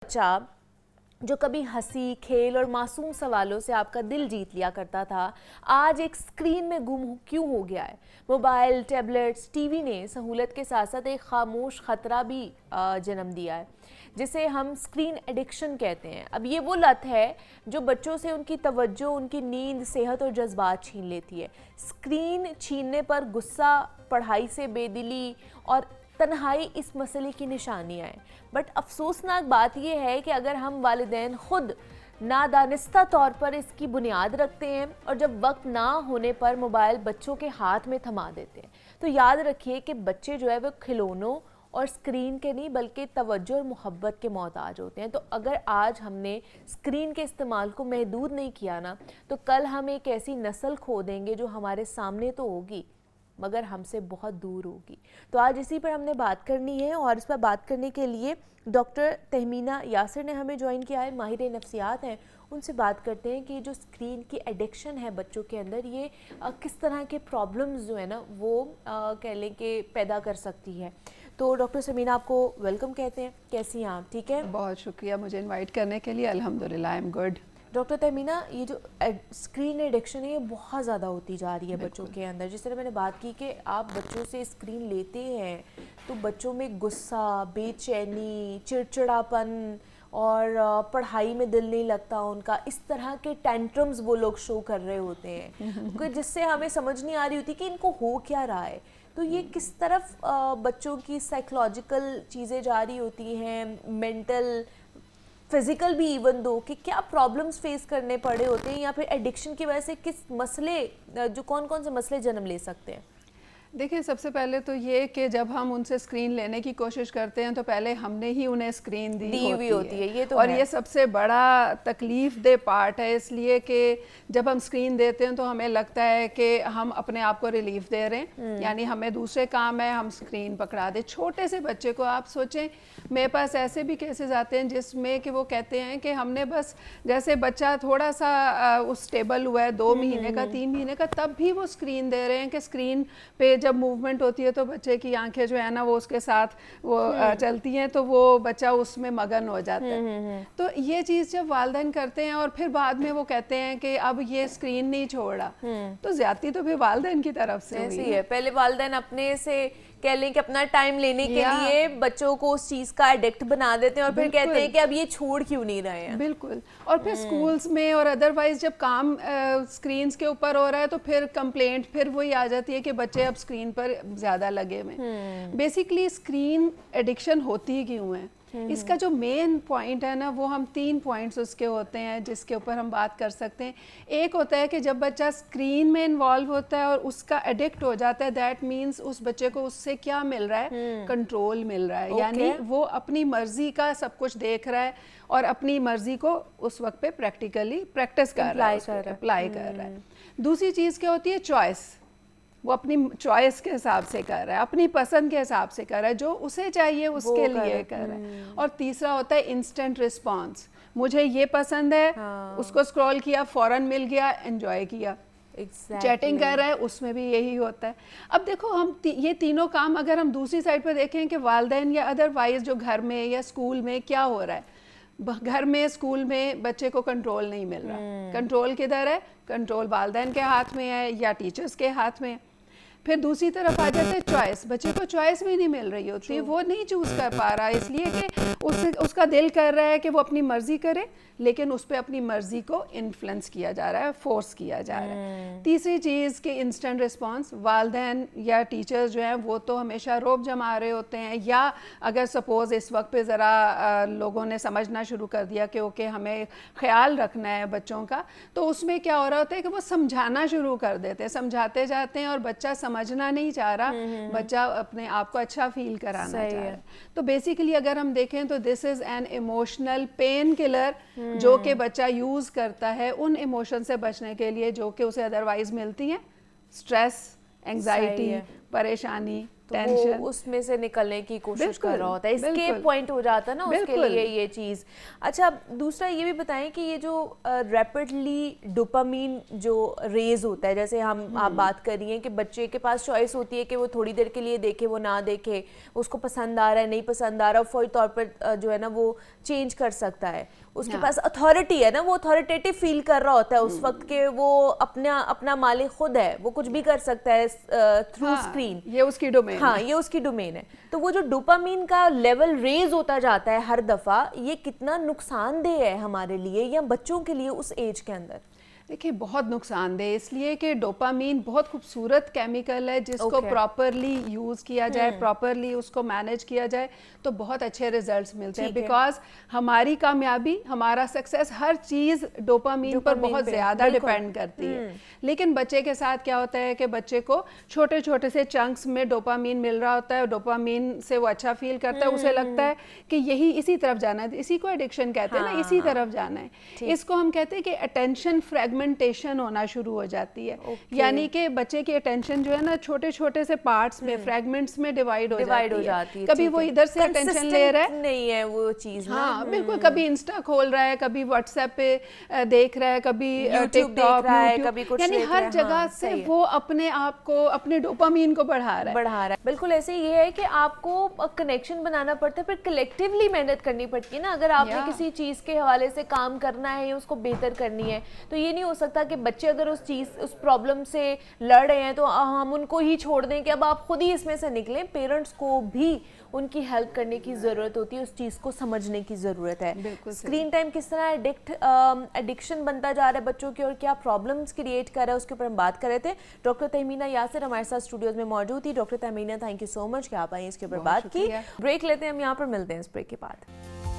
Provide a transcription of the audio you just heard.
बच्चा जो कभी हंसी खेल और मासूम सवालों से आपका दिल जीत लिया करता था, आज एक स्क्रीन में गुम क्यों हो गया है। मोबाइल, टैबलेट्स, टीवी ने सहूलत के साथ साथ एक खामोश खतरा भी जन्म दिया है, जिसे हम स्क्रीन एडिक्शन कहते हैं। अब ये वो लत है जो बच्चों से उनकी तवज्जो, उनकी नींद, सेहत और जज्बात छीन लेती है। स्क्रीन छीनने पर गुस्सा, पढ़ाई से बेदिली और तन्हाई इस मसले की निशानियाँ हैं। बट अफसोसनाक बात यह है कि अगर हम वालिदैन खुद नादानिस्ता तौर पर इसकी बुनियाद रखते हैं और जब वक्त ना होने पर मोबाइल बच्चों के हाथ में थमा देते हैं, तो याद रखिए कि बच्चे जो है वो खिलौनों और स्क्रीन के नहीं बल्कि तवज्जो और मोहब्बत के मोहताज होते हैं। तो अगर आज हमने स्क्रीन के इस्तेमाल को महदूद नहीं किया ना, तो कल हम एक ऐसी नस्ल खो देंगे जो हमारे सामने तो होगी मगर हमसे बहुत दूर होगी। तो आज इसी पर हमने बात करनी है और इस पर बात करने के लिए डॉक्टर तहमीना यासिर ने हमें ज्वाइन किया है, माहिर नफ्सियात हैं। उनसे बात करते हैं कि जो स्क्रीन की एडिक्शन है बच्चों के अंदर, ये किस तरह के प्रॉब्लम्स जो है ना वो कह लें कि पैदा कर सकती है। तो डॉक्टर तहमीना, आपको वेलकम कहते हैं। कैसी हैं आप? ठीक है, बहुत शुक्रिया मुझे इनवाइट करने के लिए। अल्हम्दुलिल्लाह I am good. Doctor Tahmina, ये जो स्क्रीन एडिक्शन है ये बहुत ज़्यादा होती जा रही है बच्चों के अंदर। जिस तरह मैंने बात की कि आप बच्चों से स्क्रीन लेते हैं तो बच्चों में गुस्सा, बेचैनी, चिड़चिड़ापन और पढ़ाई में दिल नहीं लगता उनका, इस तरह के टेंट्रम्स वो लोग शो कर रहे होते हैं जिससे हमें समझ नहीं आ रही होती कि इनको हो क्या रहा है। तो ये किस तरफ बच्चों की साइकोलॉजिकल चीज़ें जा रही होती हैं, मेंटल, फिजिकल भी, इवन दो कि क्या प्रॉब्लम्स फेस करने पड़े होते हैं, या फिर एडिक्शन की वजह से किस मसले, जो कौन कौन से मसले जन्म ले सकते हैं? देखिए, सबसे पहले तो ये कि जब हम उनसे स्क्रीन लेने की कोशिश करते हैं तो पहले हमने ही उन्हें स्क्रीन दी हुई होती है। ये तो और है। ये सबसे बड़ा तकलीफ दे पार्ट है, इसलिए कि जब हम स्क्रीन देते हैं तो हमें लगता है कि हम अपने आप को रिलीफ दे रहे हैं, यानी हमें दूसरे काम है, हम स्क्रीन पकड़ा दें। छोटे से बच्चे को आप सोचें, मेरे पास ऐसे भी केसेस आते हैं जिसमें कि वो कहते हैं कि हमने बस, जैसे बच्चा थोड़ा सा उस स्टेबल हुआ है 2 महीने का, 3 महीने का, तब भी वो स्क्रीन दे रहे हैं कि स्क्रीन पे जब मूवमेंट होती है तो बच्चे की आंखें जो है ना वो उसके साथ वो चलती हैं, तो वो बच्चा उसमें मगन हो जाता है। तो ये चीज़ जब वालिदैन करते हैं और फिर बाद में वो कहते हैं कि अब ये स्क्रीन नहीं छोड़ा, तो ज्यादती तो फिर वालिदैन की तरफ से हुई है। पहले वालिदैन अपने से कह लें कि अपना टाइम लेने के लिए बच्चों को उस चीज़ का एडिक्ट बना देते हैं और फिर कहते हैं कि अब ये छोड़ क्यों नहीं रहे हैं। बिल्कुल। और फिर स्कूल्स में और अदरवाइज जब काम स्क्रीन्स के ऊपर हो रहा है तो फिर कंप्लेंट फिर वही आ जाती है कि बच्चे अब स्क्रीन पर ज़्यादा लगे हुए हैं। बेसिकली स्क्रीन एडिक्शन होती ही क्यों है, इसका जो मेन पॉइंट है ना, वो हम 3 पॉइंट्स उसके होते हैं जिसके ऊपर हम बात कर सकते हैं। एक होता है कि जब बच्चा स्क्रीन में इन्वॉल्व होता है और उसका एडिक्ट हो जाता है, दैट मीन्स उस बच्चे को उससे क्या मिल रहा है, कंट्रोल मिल रहा है। यानी वो अपनी मर्जी का सब कुछ देख रहा है और अपनी मर्जी को उस वक्त पे प्रैक्टिकली प्रैक्टिस कर रहा है, अप्लाई कर रहा है। दूसरी चीज़ क्या होती है, चॉइस। वो अपनी चॉइस के हिसाब से कर रहा है, अपनी पसंद के हिसाब से कर रहा है, जो उसे चाहिए उसके लिए कर रहा है। और तीसरा होता है इंस्टेंट रिस्पांस। मुझे ये पसंद है, उसको स्क्रॉल किया, फौरन मिल गया, एंजॉय किया। चैटिंग कर रहा है, उसमें भी यही होता है। अब देखो, हम ये तीनों काम अगर हम दूसरी साइड पर देखें कि वालिदैन या अदरवाइज जो घर में या स्कूल में क्या हो रहा है, घर में स्कूल में बच्चे को कंट्रोल नहीं मिल रहा। कंट्रोल किधर है? कंट्रोल वालिदैन के हाथ में है या टीचर्स के हाथ में है। फिर दूसरी तरफ आ जाते हैं चॉइस। बच्चे को चॉइस भी नहीं मिल रही होती, वो नहीं चूज़ कर पा रहा, इसलिए कि उसका दिल कर रहा है कि वो अपनी मर्जी करे, लेकिन उस पर अपनी मर्जी को इन्फ्लुएंस किया जा रहा है, फोर्स किया जा रहा है। तीसरी चीज़ कि इंस्टेंट रिस्पांस। वालिदैन या टीचर्स जो हैं वो तो हमेशा रोब जमा रहे होते हैं, या अगर सपोज़ इस वक्त पे ज़रा लोगों ने समझना शुरू कर दिया कि ओके हमें ख्याल रखना है बच्चों का, तो उसमें क्या हो रहा होता है कि वो समझाना शुरू कर देते हैं, समझाते जाते हैं और बच्चा समझना नहीं चाह रहा, बच्चा अपने आप को अच्छा फील कराना चाह रहा है। तो बेसिकली अगर हम देखें तो this is an emotional pain killer जो कि बच्चा यूज़ करता है उन इमोशन से बचने के लिए जो कि उसे अदरवाइज मिलती हैं। स्ट्रेस, एंजाइटी, परेशानी, तो टेंशन, वो उसमें से निकलने की कोशिश कर बिल्कुल, रहा होता है, एस्केप बिल्कुल। पॉइंट हो जाता है ना उसके बिल्कुल। लिए ये चीज़। अच्छा, दूसरा ये भी बताएं कि ये जो रैपिडली डोपामीन जो रेज होता है, जैसे हम आप बात कर रही हैं कि बच्चे के पास चॉइस होती है कि वो थोड़ी देर के लिए देखे, वो ना देखे, उसको पसंद आ रहा है नहीं पसंद आ रहा, फौरी तौर पर जो है ना वो चेंज कर सकता है, उसके पास अथॉरिटी है ना, वो अथॉरिटेटिव फील कर रहा होता है उस वक्त के वो अपना मालिक खुद है, वो कुछ भी कर सकता है थ्रू स्क्रीन, ये उसकी डोमेन हाँ ये उसकी डोमेन है। तो वो जो डोपामीन का लेवल रेज होता जाता है हर दफ़ा, ये कितना नुकसानदेह है हमारे लिए या बच्चों के लिए उस एज के अंदर? देखिए बहुत नुकसानदेह, इसलिए कि डोपामीन बहुत खूबसूरत केमिकल है, जिसको प्रॉपरली यूज़ किया जाए, प्रॉपरली उसको मैनेज किया जाए तो बहुत अच्छे रिजल्ट्स मिलते हैं। बिकॉज हमारी कामयाबी, हमारा सक्सेस, हर चीज़ डोपामीन पर बहुत ज़्यादा डिपेंड करती है। लेकिन बच्चे के साथ क्या होता है कि बच्चे को छोटे छोटे से चंक्स में डोपामीन मिल रहा होता है, डोपामीन से वो अच्छा फील करता है, उसे लगता है कि यही इसी तरफ जाना है, इसी को एडिक्शन कहते हैं ना, इसी तरफ जाना है। इसको हम कहते हैं कि अटेंशन फ्रेगमेंटेशन होना शुरू हो जाती है, यानी कि बच्चे की अटेंशन जो है ना छोटे छोटे से पार्ट्स में, फ्रेगमेंट्स में डिवाइड हो जाती है। कभी वो इधर से अटेंशन ले रहा है, नहीं है वो चीज, हाँ बिल्कुल, कभी इंस्टा खोल रहा है, कभी व्हाट्सएप पे देख रहा है, कभी यूट्यूब देख रहा है, कभी कुछ यानी हर जगह से वो अपने आप को, अपने डोपामीन को बढ़ा रहा है। बिल्कुल ऐसे ये है कि आपको कनेक्शन बनाना पड़ता है, फिर कलेक्टिवली मेहनत करनी पड़ती है ना। अगर आपने किसी चीज़ के हवाले से काम करना है या उसको बेहतर करनी है, तो ये नहीं हो सकता कि बच्चे अगर उस प्रॉब्लम से लड़ रहे हैं तो हम उनको ही छोड़ दें कि अब आप खुद ही इसमें से निकलें। पेरेंट्स को भी उनकी हेल्प करने की ज़रूरत होती है, उस चीज़ को समझने की ज़रूरत है। स्क्रीन टाइम किस तरह एडिक्शन बनता जा रहा है बच्चों की और क्या प्रॉब्लम्स क्रिएट कर रहा है, उसके ऊपर हम बात कर रहे थे। डॉक्टर तहमीना यासिर हमारे साथ स्टूडियोज में मौजूद थी। Doctor Tahmina, thank you so much कि आप आई, इसके ऊपर बात की। ब्रेक लेते हैं हम, यहाँ पर मिलते हैं इस ब्रेक के बाद।